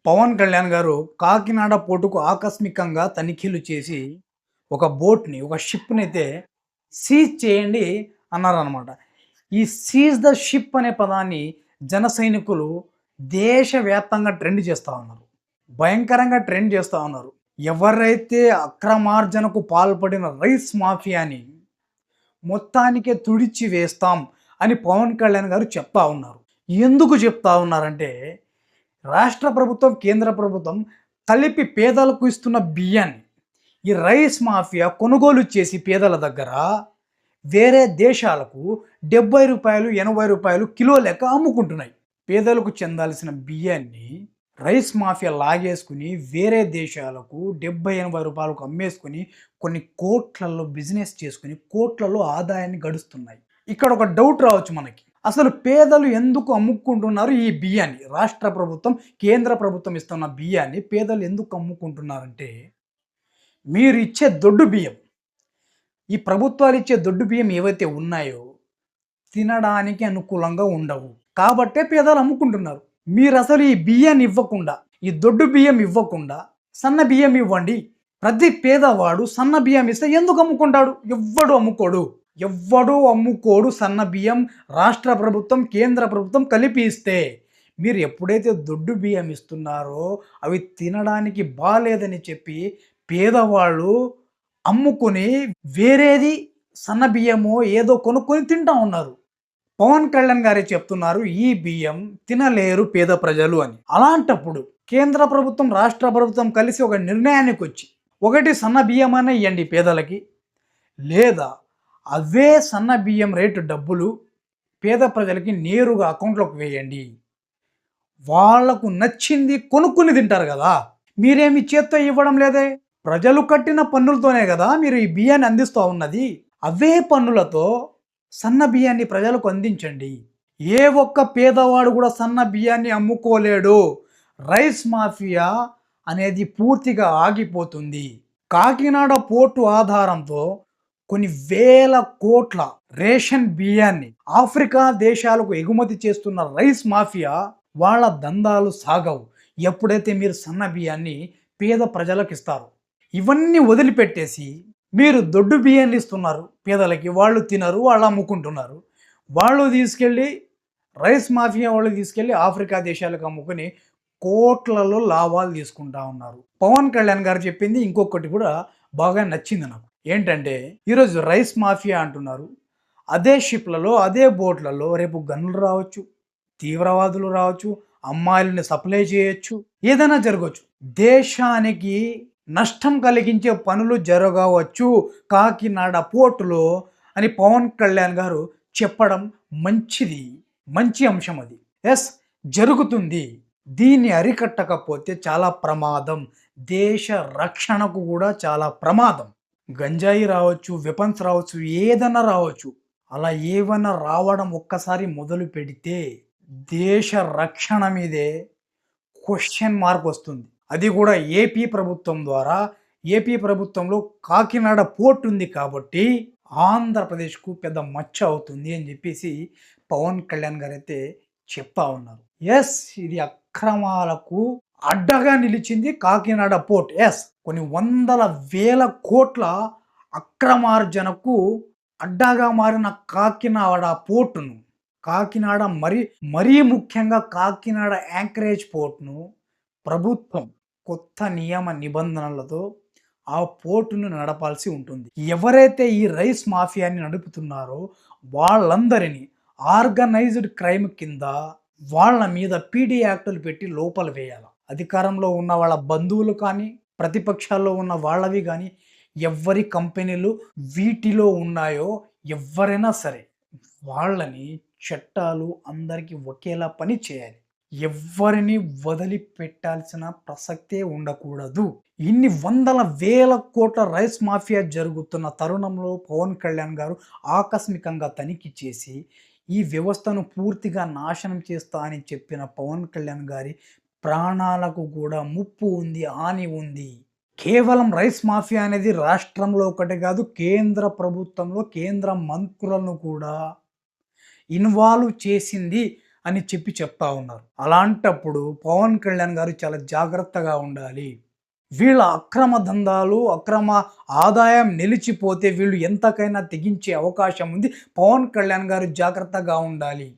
పవన్ కళ్యాణ్ గారు కాకినాడ పోర్టుకు ఆకస్మికంగా తనిఖీలు చేసి ఒక బోట్‌ని, ఒక షిప్‌నైతే సీజ్ చేయండి అన్నారనమాట. ఈ సీజ్ ద షిప్ అనే పదాన్ని జన సైనికులు దేశవ్యాప్తంగా ట్రెండ్ చేస్తా ఉన్నారు. భయంకరంగా ట్రెండ్ చేస్తా ఉన్నారు. ఎవరైతే అక్రమార్జనకు పాల్పడిన రైస్ మాఫియాని మొత్తానికే తుడిచి వేస్తాం అని పవన్ కళ్యాణ్ గారు చెప్తా ఉన్నారు. ఎందుకు చెప్తా ఉన్నారంటే రాష్ట్ర ప్రభుత్వం, కేంద్ర ప్రభుత్వం కలిపి పేదలకు ఇస్తున్న బియ్యాన్ని ఈ రైస్ మాఫియా కొనుగోలు చేసి పేదల దగ్గర వేరే దేశాలకు రూ. 70, రూ. 80 కిలో లెక్క అమ్ముకుంటున్నాయి. పేదలకు చెందాల్సిన బియ్యాన్ని రైస్ మాఫియా లాగేసుకుని వేరే దేశాలకు రూ. 70, 80కు అమ్మేసుకొని కొన్ని కోట్లలో బిజినెస్ చేసుకుని కోట్లలో ఆదాయాన్ని గడుస్తున్నాయి. ఇక్కడ ఒక డౌట్ రావచ్చు మనకి. అసలు పేదలు ఎందుకు అమ్ముకుంటున్నారు ఈ బియ్యాన్ని? రాష్ట్ర ప్రభుత్వం, కేంద్ర ప్రభుత్వం ఇస్తున్న బియ్యాన్ని పేదలు ఎందుకు అమ్ముకుంటున్నారంటే, మీరు ఇచ్చే దొడ్డు బియ్యం, ఈ ప్రభుత్వాలు ఇచ్చే దొడ్డు బియ్యం ఏవైతే ఉన్నాయో తినడానికి అనుకూలంగా ఉండవు. కాబట్టే పేదలు అమ్ముకుంటున్నారు. మీరు అసలు ఈ బియ్యాన్ని ఇవ్వకుండా, ఈ దొడ్డు బియ్యం ఇవ్వకుండా సన్న బియ్యం ఇవ్వండి. ప్రతి పేదవాడు సన్న బియ్యం ఇస్తే ఎందుకు అమ్ముకుంటాడు? ఎవ్వడు అమ్ముకోడు సన్న బియ్యం. రాష్ట్ర ప్రభుత్వం, కేంద్ర ప్రభుత్వం కలిపి ఇస్తే. మీరు ఎప్పుడైతే దొడ్డు బియ్యం ఇస్తున్నారో అవి తినడానికి బాలేదని చెప్పి పేదవాళ్ళు అమ్ముకొని వేరేది సన్న బియ్యమో ఏదో కొనుక్కొని తింటా ఉన్నారు. పవన్ కళ్యాణ్ గారే చెప్తున్నారు ఈ బియ్యం తినలేరు పేద ప్రజలు అని. అలాంటప్పుడు కేంద్ర ప్రభుత్వం, రాష్ట్ర ప్రభుత్వం కలిసి ఒక నిర్ణయానికి వచ్చి ఒకటి సన్న బియ్యం అనే ఇవ్వండి పేదలకి, లేదా అవే సన్న బియ్యం రేటు డబ్బులు పేద ప్రజలకి నేరుగా అకౌంట్లోకి వేయండి. వాళ్లకు నచ్చింది కొనుక్కుని తింటారు కదా. మీరేమి చేత్తో ఇవ్వడం లేదే. ప్రజలు కట్టిన పన్నులతోనే కదా మీరు ఈ బియ్యాన్ని అందిస్తూ ఉన్నది. అవే పన్నులతో సన్న బియ్యాన్ని ప్రజలకు అందించండి. ఏ ఒక్క పేదవాడు కూడా సన్న బియ్యాన్ని అమ్ముకోలేడు. రైస్ మాఫియా అనేది పూర్తిగా ఆగిపోతుంది. కాకినాడ పోర్టు ఆధారంతో కొన్ని వేల కోట్ల రేషన్ బియ్యాన్ని ఆఫ్రికా దేశాలకు ఎగుమతి చేస్తున్న రైస్ మాఫియా వాళ్ళ దందాలు సాగవు ఎప్పుడైతే మీరు సన్న బియ్యాన్ని పేద ప్రజలకు ఇస్తారు. ఇవన్నీ వదిలిపెట్టేసి మీరు దొడ్డు బియ్యాన్ని ఇస్తున్నారు పేదలకి. వాళ్ళు తినరు, వాళ్ళు అమ్ముకుంటున్నారు. వాళ్ళు తీసుకెళ్ళి రైస్ మాఫియా వాళ్ళు తీసుకెళ్ళి ఆఫ్రికా దేశాలకు అమ్ముకుని కోట్లలో లాభాలు తీసుకుంటా ఉన్నారు. పవన్ కళ్యాణ్ గారు చెప్పింది ఇంకొకటి కూడా బాగా నచ్చింది నాకు. ఏంటంటే ఈరోజు రైస్ మాఫియా అంటున్నారు. అదే షిప్లలో, అదే బోట్లలో రేపు గన్నులు రావచ్చు, తీవ్రవాదులు రావచ్చు, అమ్మాయిలని సప్లై చేయొచ్చు, ఏదైనా జరగవచ్చు. దేశానికి నష్టం కలిగించే పనులు జరగవచ్చు కాకినాడ పోర్టులో అని పవన్ కళ్యాణ్ గారు చెప్పడం మంచిది, మంచి అంశం అది. ఎస్, జరుగుతుంది. దీన్ని అరికట్టకపోతే చాలా ప్రమాదం. దేశ రక్షణకు కూడా చాలా ప్రమాదం. గంజాయి రావచ్చు, వెపన్స్ రావచ్చు, ఏదైనా రావచ్చు. అలా ఏవైనా రావడం ఒక్కసారి మొదలు పెడితే దేశ రక్షణ మీదే క్వశ్చన్ మార్క్ వస్తుంది. అది కూడా ఏపీ ప్రభుత్వం ద్వారా. ఏపీ ప్రభుత్వంలో కాకినాడ పోర్ట్ ఉంది కాబట్టి ఆంధ్రప్రదేశ్కు పెద్ద మచ్చ అవుతుంది అని చెప్పేసి పవన్ కళ్యాణ్ గారు అయితే చెప్తా ఉన్నారు. ఎస్, ఇది అక్రమాలకు అడ్డగా నిలిచింది కాకినాడ పోర్ట్. ఎస్, కొన్ని వందల వేల కోట్ల అక్రమార్జనకు అడ్డాగా మారిన కాకినాడ పోర్టును, కాకినాడ మరీ ముఖ్యంగా కాకినాడ యాంకరేజ్ పోర్ట్ను ప్రభుత్వం కొత్త నియమ నిబంధనలతో ఆ పోర్టును నడపాల్సి ఉంటుంది. ఎవరైతే ఈ రైస్ మాఫియాని నడుపుతున్నారో వాళ్ళందరినీ ఆర్గనైజ్డ్ క్రైమ్ కింద వాళ్ళ మీద పీడీ యాక్టులు పెట్టి లోపల వేయాలి. అధికారంలో ఉన్న వాళ్ళ బంధువులు కానీ, ప్రతిపక్షాల్లో ఉన్న వాళ్ళవి కానీ, ఎవరి కంపెనీలు వీటిలో ఉన్నాయో ఎవరైనా సరే వాళ్ళని చట్టాలు అందరికీ ఒకేలా పని చేయాలి. ఎవ్వరిని వదిలిపెట్టాల్సిన ప్రసక్తే ఉండకూడదు. ఇన్ని వందల వేల కోట్ల రైస్ మాఫియా జరుగుతున్న తరుణంలో పవన్ కళ్యాణ్ గారు ఆకస్మికంగా తనిఖీ చేసి ఈ వ్యవస్థను పూర్తిగా నాశనం చేస్తా అని చెప్పిన పవన్ కళ్యాణ్ గారి ప్రాణాలకు కూడా ముప్పు ఉంది, హాని ఉంది. కేవలం రైస్ మాఫియా అనేది రాష్ట్రంలో ఒకటి కాదు, కేంద్ర ప్రభుత్వంలో కేంద్ర మంత్రులను కూడా ఇన్వాల్వ్ చేసింది అని చెప్తా ఉన్నారు. అలాంటప్పుడు పవన్ కళ్యాణ్ గారు చాలా జాగ్రత్తగా ఉండాలి. వీళ్ళ అక్రమ దందాలు, అక్రమ ఆదాయం నిలిచిపోతే వీళ్ళు ఎంతకైనా తెగించే అవకాశం ఉంది. పవన్ కళ్యాణ్ గారు జాగ్రత్తగా ఉండాలి.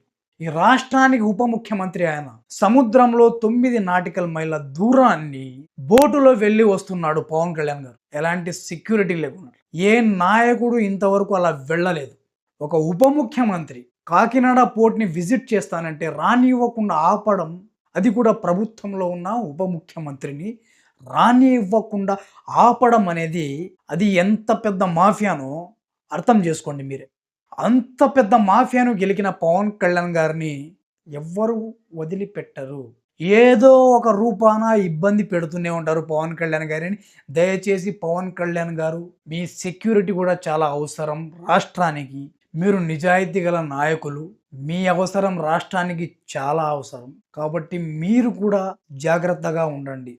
ఈ రాష్ట్రానికి ఉప ముఖ్యమంత్రి ఆయన. సముద్రంలో 9 నాటికల్ మైళ్ళ దూరాన్ని బోటులో వెళ్ళి వస్తున్నాడు పవన్ కళ్యాణ్ గారు. ఎలాంటి సెక్యూరిటీ లేకుండా. ఏ నాయకుడు ఇంతవరకు అలా వెళ్ళలేదు. ఒక ఉప ముఖ్యమంత్రి కాకినాడ పోర్ట్‌ని విజిట్ చేస్తానంటే రానివ్వకుండా ఆపడం, అది కూడా ప్రభుత్వంలో ఉన్న ఉప ముఖ్యమంత్రిని రానివ్వకుండా ఆపడం అనేది అది ఎంత పెద్ద మాఫియానో అర్థం చేసుకోండి మీరే. అంత పెద్ద మాఫియాను గెలికిన పవన్ కళ్యాణ్ గారిని ఎవ్వరు వదిలిపెట్టరు. ఏదో ఒక రూపాన ఇబ్బంది పెడుతూనే ఉంటారు పవన్ కళ్యాణ్ గారిని. దయచేసి పవన్ కళ్యాణ్ గారు, మీ సెక్యూరిటీ కూడా చాలా అవసరం రాష్ట్రానికి. మీరు నిజాయితీ గల నాయకులు. మీ అవసరం రాష్ట్రానికి చాలా అవసరం. కాబట్టి మీరు కూడా జాగ్రత్తగా ఉండండి.